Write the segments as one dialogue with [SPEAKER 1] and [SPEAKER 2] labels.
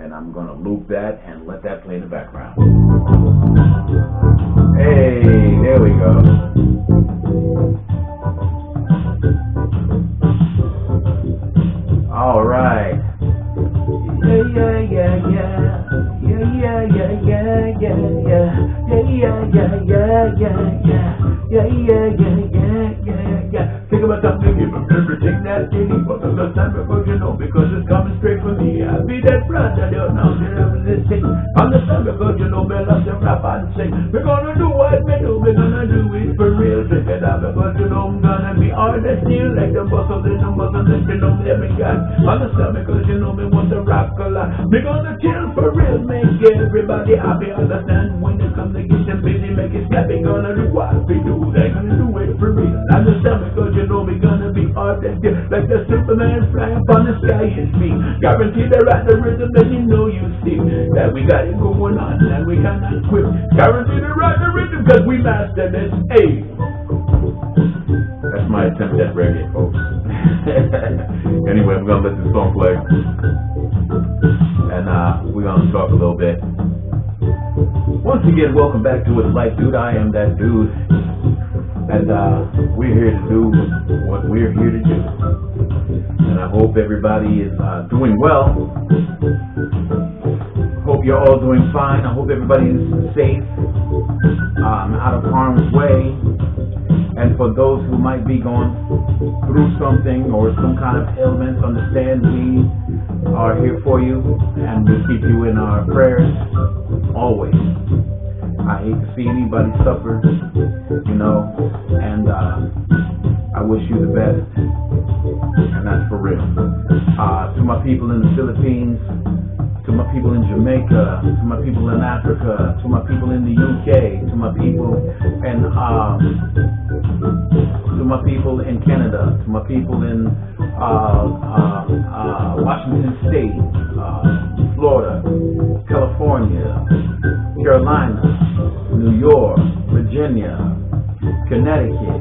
[SPEAKER 1] and I'm going to loop that and let that play in the background. Hey, there we go. All right. Think about something, give him everything that they need. But the time because you know, because it's coming straight from me. I be that brother, don't know that I was this thing. Understand because you know, me love to rap and sing. We're gonna do what we do, we're gonna do it for real. Check it out because you know, I'm gonna be hard as steel. Like the muscle in the muscle that you know, me every guy. Understand because you know, me want to rock a lot. We're gonna chill for real, make everybody happy. Understand when it comes to getting busy, make it snappy. Gonna do what we do, they're gonna do it for real. Understand because you know, we're gonna be hard as steel. Like the Superman flying upon the sky is me. Guarantee they're at the rhythm and you know you see that we got it going on and we cannot quit. Guarantee they're at the rhythm because we mastered this. Hey, that's my attempt at reggae, folks. Anyway, we're gonna let this song play and we're gonna talk a little bit. Once again, welcome back to It's Life, Dude. I am that dude, and we're here to do what we're here to do. And I hope everybody is doing well. Hope you're all doing fine. I hope everybody is safe, out of harm's way. And for those who might be going through something or some kind of ailment, understand we are here for you and we keep you in our prayers always. I hate to see anybody suffer, you know, and I wish you the best, and that's for real. To my people in the Philippines, to my people in Jamaica, to my people in Africa, to my people in the UK, to my people in Canada, to my people in Washington State, Florida, California, Carolina, New York, Virginia, Connecticut,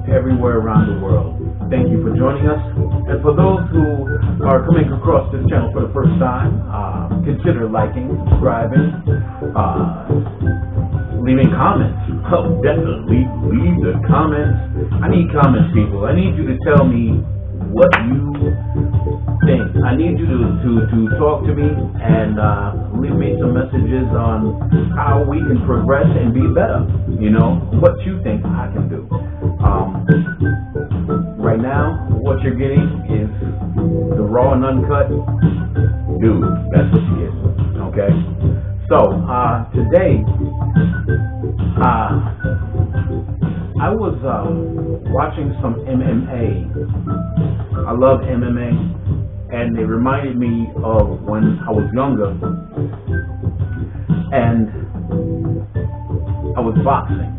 [SPEAKER 1] everywhere around the world. Thank you for joining us. And for those who are coming across this channel for the first time, consider liking, subscribing, leaving comments. Oh, definitely leave the comments. I need comments, people. I need you to tell me what you think. I need you to talk to me and leave me some messages on how we can progress and be better. You know, what you think I can do. Right now, what you're getting is the raw and uncut dude. That's what you get. Okay? So, today, I was watching some MMA. I love MMA, and it reminded me of when I was younger, and I was boxing.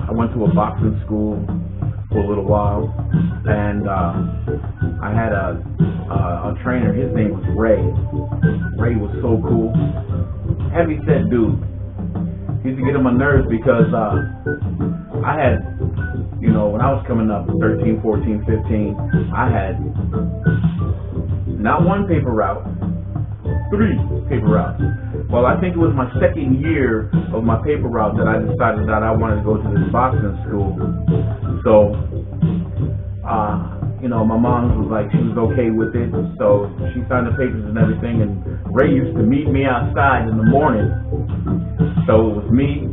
[SPEAKER 1] I went to a boxing school for a little while, and I had a trainer. His name was Ray. Ray was so cool. Heavy set dude. Used to get on my nerves because I had, you know, when I was coming up, 13, 14, 15, I had not one paper route, 3 paper routes. Well, I think it was my second year of my paper route that I decided that I wanted to go to this boxing school. So, you know, my mom was like, she was okay with it, so she signed the papers and everything, and Ray used to meet me outside in the morning. So it was me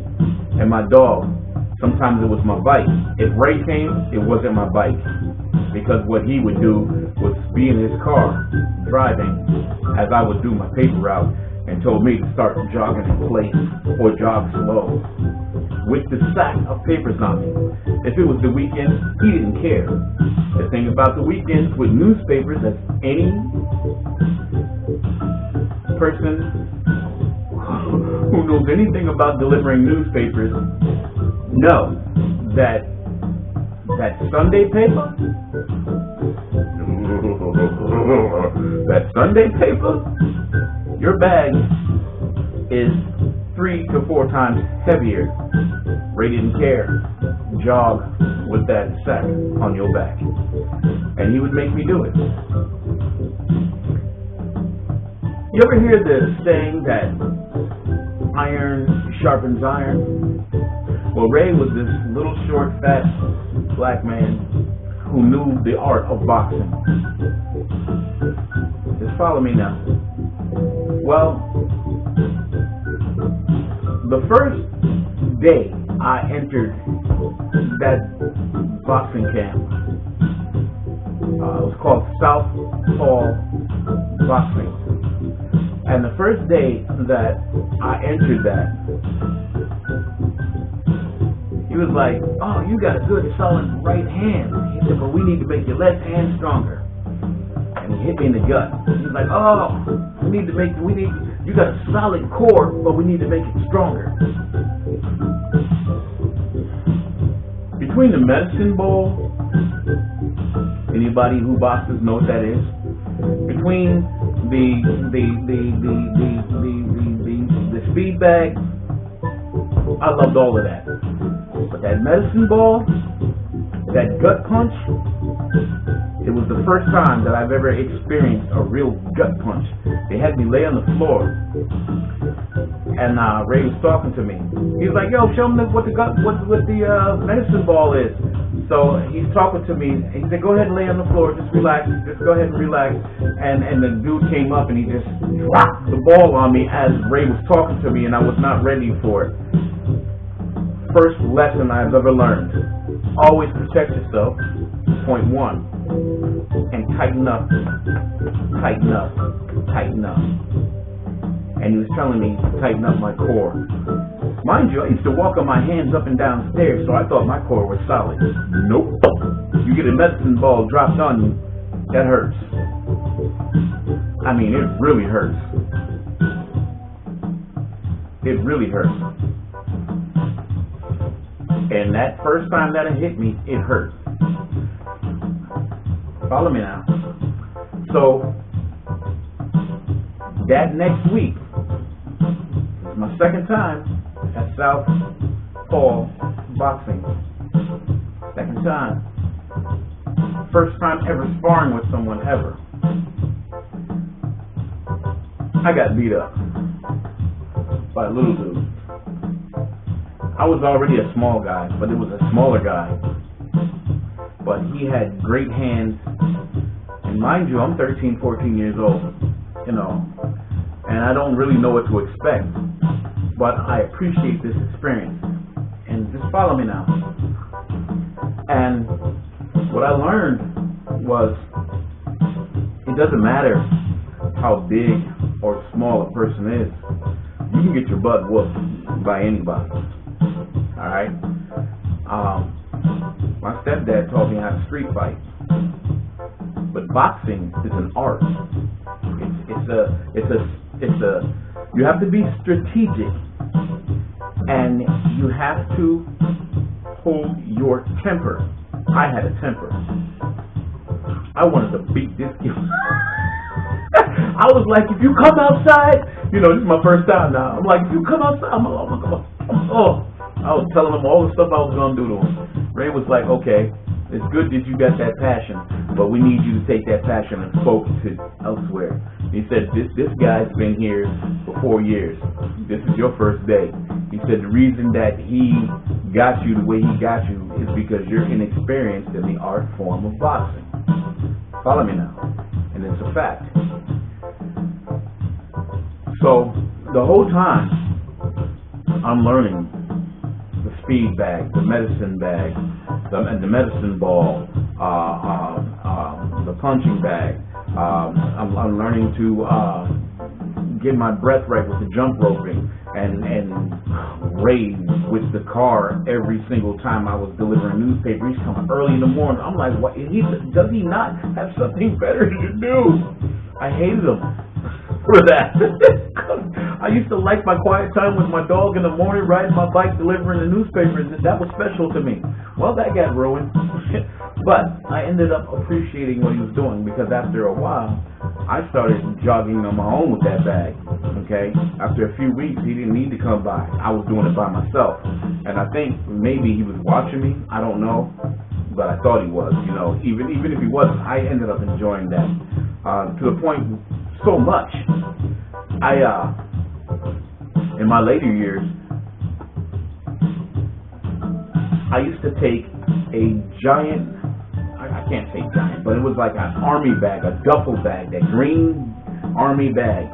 [SPEAKER 1] and my dog. Sometimes it was my bike. If Ray came, it wasn't my bike, because what he would do was be in his car driving as I would do my paper route, and told me to start jogging in place or jog slow with the sack of papers on me. If it was the weekend, he didn't care. The thing about the weekends with newspapers, that any person who knows anything about delivering newspapers know that Sunday paper, your bag is 3 to 4 times heavier. Ray didn't care. Jog with that sack on your back. And he would make me do it. You ever hear the saying that iron sharpens iron? Well, Ray was this little short, fat, black man who knew the art of boxing. Just follow me now. Well, the first day I entered that boxing camp, it was called Southpaw Boxing. And the first day that I entered that, he was like, "Oh, you got a good, solid right hand." He said, "But we need to make your left hand stronger." And he hit me in the gut. He's like, "Oh, you got a solid core, but we need to make it stronger." Between the medicine ball, anybody who boxes knows what that is. Between the speed bag, I loved all of that. But that medicine ball, that gut punch, it was the first time that I've ever experienced a real gut punch. They had me lay on the floor, and Ray was talking to me. He was like, "Yo, show him what the medicine ball is." So he's talking to me, and he said, "Go ahead and lay on the floor, just relax, just go ahead and relax." And the dude came up and he just dropped the ball on me as Ray was talking to me, and I was not ready for it. First lesson I've ever learned: always protect yourself. Point one. And tighten up, tighten up, tighten up. And he was telling me to tighten up my core. Mind you, I used to walk on my hands up and down stairs, so I thought my core was solid. Nope. You get a medicine ball dropped on you, that hurts. I mean, it really hurts. It really hurts. And that first time that it hit me, it hurt. Follow me now. So, that next week, this is my second time at Southpaw Boxing. Second time. First time ever sparring with someone ever. I got beat up by a little dude. I was already a small guy, but it was a smaller guy. But he had great hands. And mind you, I'm 13, 14 years old, and I don't really know what to expect. But I appreciate this experience. And just follow me now. And what I learned was, it doesn't matter how big or small a person is, you can get your butt whooped by anybody. Alright? My stepdad taught me how to street fight. But boxing is an art. You have to be strategic, and you have to hold your temper. I had a temper. I wanted to beat this kid. I was like, if you come outside, this is my first time now. I'm like, if you come outside, I was telling him all the stuff I was going to do to him. Ray was like, okay, it's good that you got that passion, but we need you to take that passion and focus it elsewhere. He said, this guy's been here for 4 years. This is your first day. He said the reason that he got you the way he got you is because you're inexperienced in the art form of boxing. Follow me now. And it's a fact. So the whole time I'm learning the speed bag, the medicine bag, the medicine ball, the punching bag. I'm learning to get my breath right with the jump roping and raise with the car every single time I was delivering newspaper. He's coming early in the morning. I'm like, what? Does he not have something better to do? I hated him for that. I used to like my quiet time with my dog in the morning, riding my bike, delivering the newspapers. That was special to me. Well, that got ruined. But I ended up appreciating what he was doing, because after a while, I started jogging on my own with that bag. Okay? After a few weeks, he didn't need to come by. I was doing it by myself. And I think maybe he was watching me. I don't know. But I thought he was. Even if he wasn't, I ended up enjoying that. To the point so much
[SPEAKER 2] In my later years, I used to take a giant, I can't say giant, but it was like an army bag, a duffel bag, that green army bag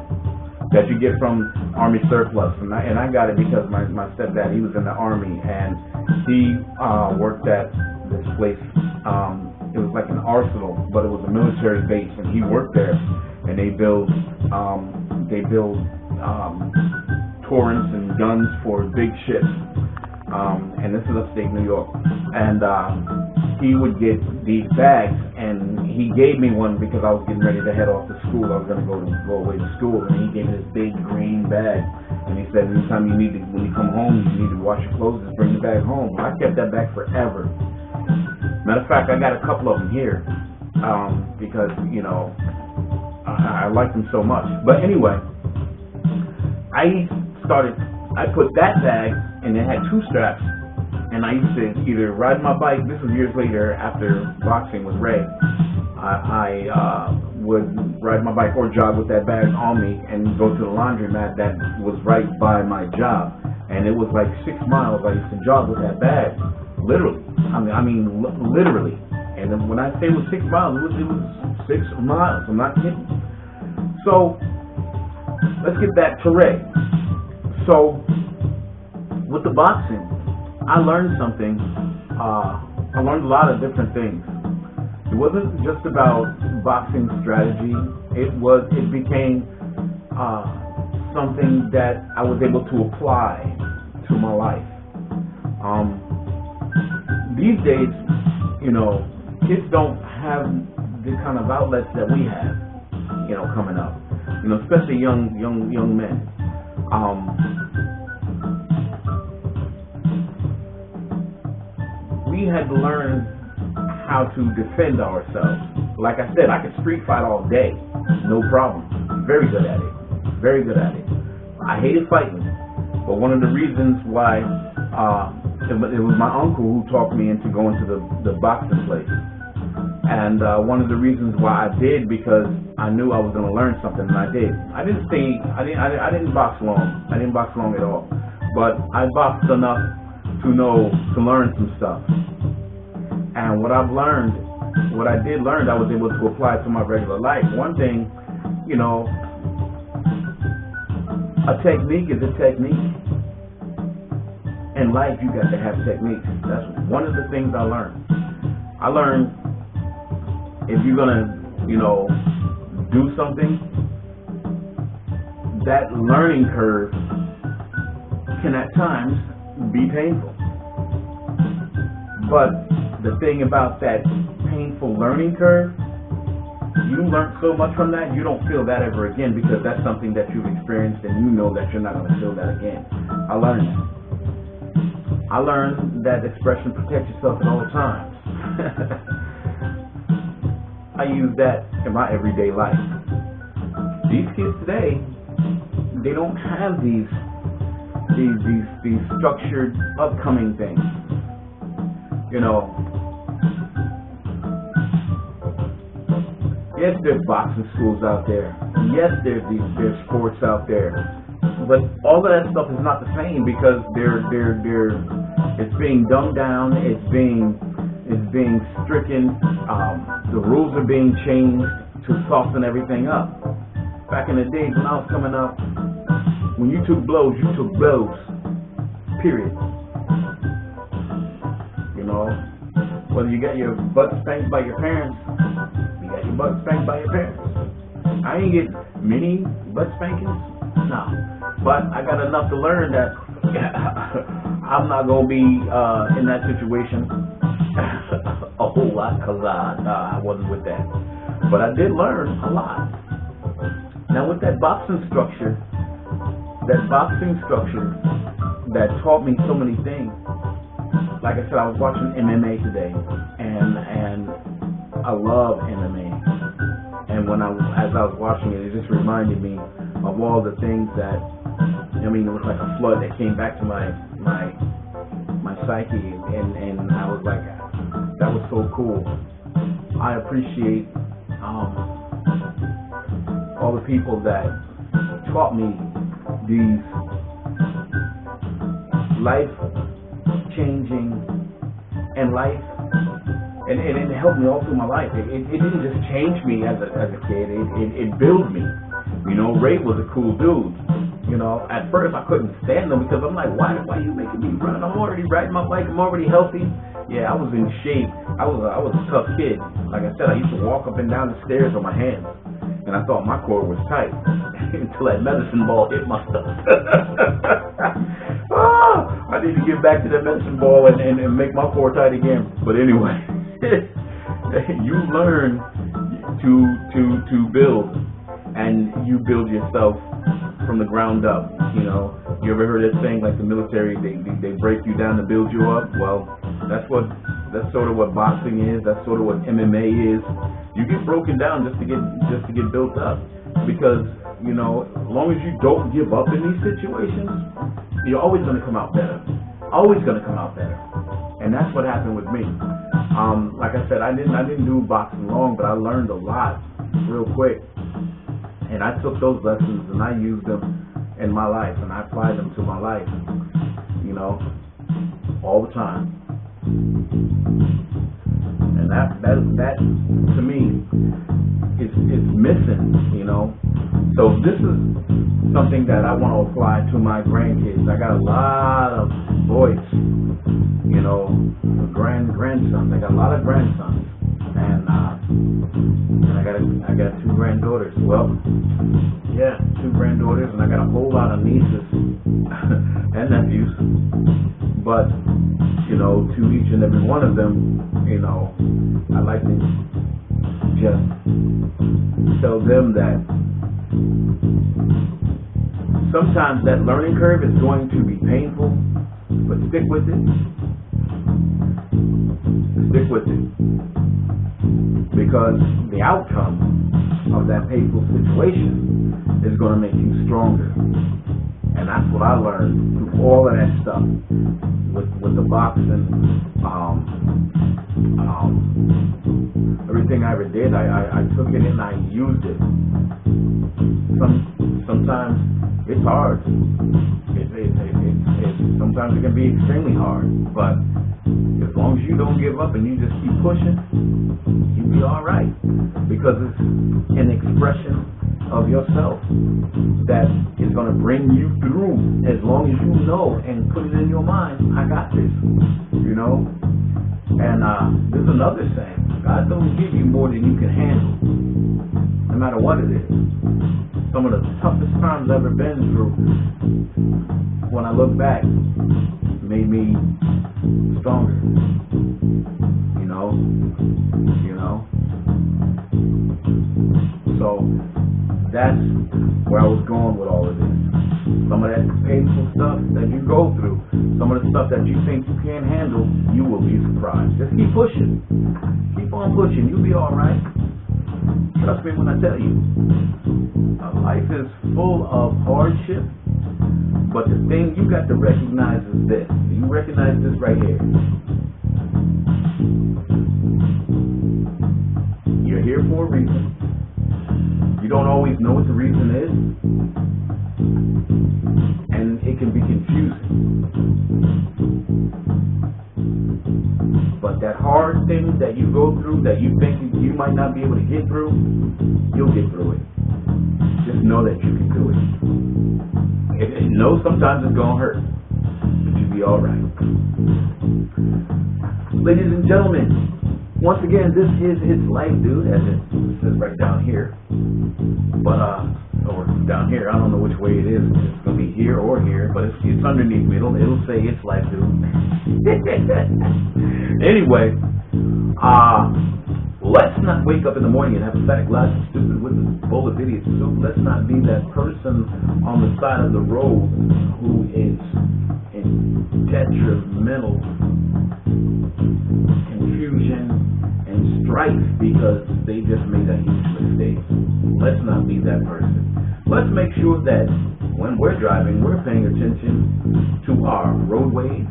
[SPEAKER 2] that you get from Army surplus. And I got it because my stepdad, he was in the Army, and he worked at this place. It was like an arsenal, but it was a military base, and he worked there. And they build torrents and guns for big ships. And this is upstate New York. And he would get these bags, and he gave me one because I was getting ready to head off to school. I was going to go away to school, and he gave me this big green bag. And he said, anytime when you come home, you need to wash your clothes, just bring the bag home. Well, I kept that bag forever. Matter of fact, I got a couple of them here because, I like them so much. But anyway, I put that bag, and it had two straps, and I used to either ride my bike. This was years later after boxing with Ray. I would ride my bike or jog with that bag on me and go to the laundromat that was right by my job. And it was like 6 miles I used to jog with that bag, literally. I mean, literally. And then when I say it was 6 miles, it was 6 miles. I'm not kidding. So let's get back to Ray. So with the boxing, I learned something. I learned a lot of different things. It wasn't just about boxing strategy. It became something that I was able to apply to my life. These days, kids don't have the kind of outlets that we have, coming up. Especially young men. We had to learn how to defend ourselves. Like I said, I could street fight all day, no problem. Very good at it. Very good at it. I hated fighting, but one of the reasons why it was my uncle who talked me into going to the boxing place. And one of the reasons why I did, because I knew I was going to learn something, and I did. I didn't box long. I didn't box long at all. But I boxed enough to learn some stuff. And what I did learn, I was able to apply to my regular life. One thing, a technique is a technique. In life, you got to have techniques. That's one of the things I learned. I learned if you're gonna, do something, that learning curve can at times be painful. But the thing about that painful learning curve, you learn so much from that, you don't feel that ever again, because that's something that you've experienced and you know that you're not going to feel that again. I learned that. I learned that expression, protect yourself at all times. I use that in my everyday life. These kids today, they don't have these structured upcoming things. Yes, there's boxing schools out there. Yes, there's sports out there. But all of that stuff is not the same, because it's being dumbed down. It's being stricken. The rules are being changed to soften everything up. Back in the days when I was coming up, when you took blows, period. Whether you got your butt spanked by your parents, you got your butt spanked by your parents. I didn't get many butt spankings, no. But I got enough to learn that I'm not going to be in that situation a whole lot, because I wasn't with that. But I did learn a lot. Now with that boxing structure that taught me so many things. Like I said, I was watching MMA today, and I love MMA. And as I was watching it, it just reminded me of all the things that, it was like a flood that came back to my psyche, and I was like, that was so cool. I appreciate all the people that taught me these life-changing and it helped me all through my life. It didn't just change me as a kid. It built me. You know, Ray was a cool dude. You know, at first I couldn't stand him because I'm like, why are you making me run? I'm already riding my bike. I'm already healthy. Yeah, I was in shape. I was a tough kid. Like I said, I used to walk up and down the stairs on my hands, and I thought my core was tight until that medicine ball hit my stuff. I need to get back to that medicine ball and make my core tight again. But anyway, you learn to build, and you build yourself from the ground up. You know, you ever heard that saying, like the military, they break you down to build you up? Well, that's sort of what boxing is. That's sort of what MMA is. You get broken down just to get built up, because you know, as long as you don't give up in these situations, you're always going to come out better. Always going to come out better. And that's what happened with me. Like I said, I didn't do boxing long, but I learned a lot real quick. And I took those lessons and I used them in my life, and I applied them to my life, you know, all the time. And that to me is missing, you know. So this is something that I want to apply to my grandkids. I got a lot of boys, you know, grandsons. I got a lot of grandsons, and I got 2 granddaughters. Well, yeah, 2 granddaughters, and I got a whole lot of nieces and nephews. But you know, to each and every one of them, you know, I like to just tell them that sometimes that learning curve is going to be painful, but stick with it. Stick with it. Because the outcome of that painful situation is going to make you stronger. And that's what I learned through all of that stuff with the boxing, everything I ever did, I took it and I used it. Sometimes it's hard. Sometimes it can be extremely hard, but as long as you don't give up and you just keep pushing, you'll be all right, because it's an expression of yourself that is going to bring you through, as long as you know and put it in your mind, I got this, you know. And there's another saying, God don't give you more than you can handle, no matter what it is. Some of the toughest times I've ever been through, when I look back, made me stronger, you know. So that's where I was going with all of this. Some of that painful stuff that you go through, some of the stuff that you think you can't handle, you will be surprised. Just keep pushing. Keep on pushing. You'll be all right. Trust me when I tell you. Life is full of hardship, but the thing you got to recognize is this. You recognize this right here. You're here for a reason. You don't always know what the reason is, and it can be confusing. But that hard thing that you go through that you think you might not be able to get through, you'll get through it. Just know that you can do it. Know sometimes it's going to hurt, but you'll be all right. Ladies and gentlemen, once again, this is It's Life, Dude, as it says right down here. But, or down here, I don't know which way it is. It's going to be here or here, but it's underneath me. It'll say It's Life, Dude. Anyway, let's not wake up in the morning and have a fat glass of stupid with a bowl of idiot soup. Let's not be that person on the side of the road who is in detrimental confusion and strife because they just made a huge mistake. Let's not be that person. Let's make sure that when we're driving, we're paying attention to our roadways,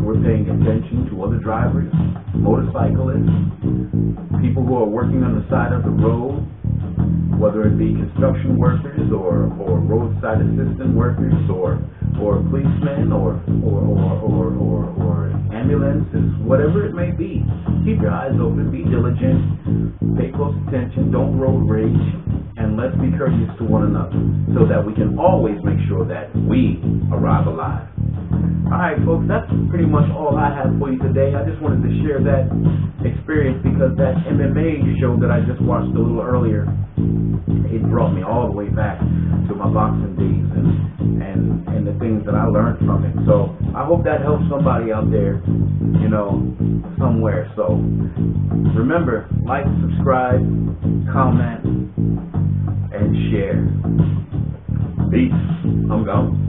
[SPEAKER 2] we're paying attention to other drivers, motorcyclists, people who are working on the side of the road, whether it be construction workers or roadside assistant workers or policemen or ambulances, whatever it may be. Keep your eyes open, be diligent, pay close attention, don't road rage, and let's be courteous to one another so that we can always make sure that we arrive alive. Alright folks, that's pretty much all I have for you today. I just wanted to share that experience because that MMA show that I just watched a little earlier, it brought me all the way back to my boxing days and the things that I learned from it. So I hope that helps somebody out there, somewhere. So remember, like, subscribe, comment, and share. Peace. I'm gone.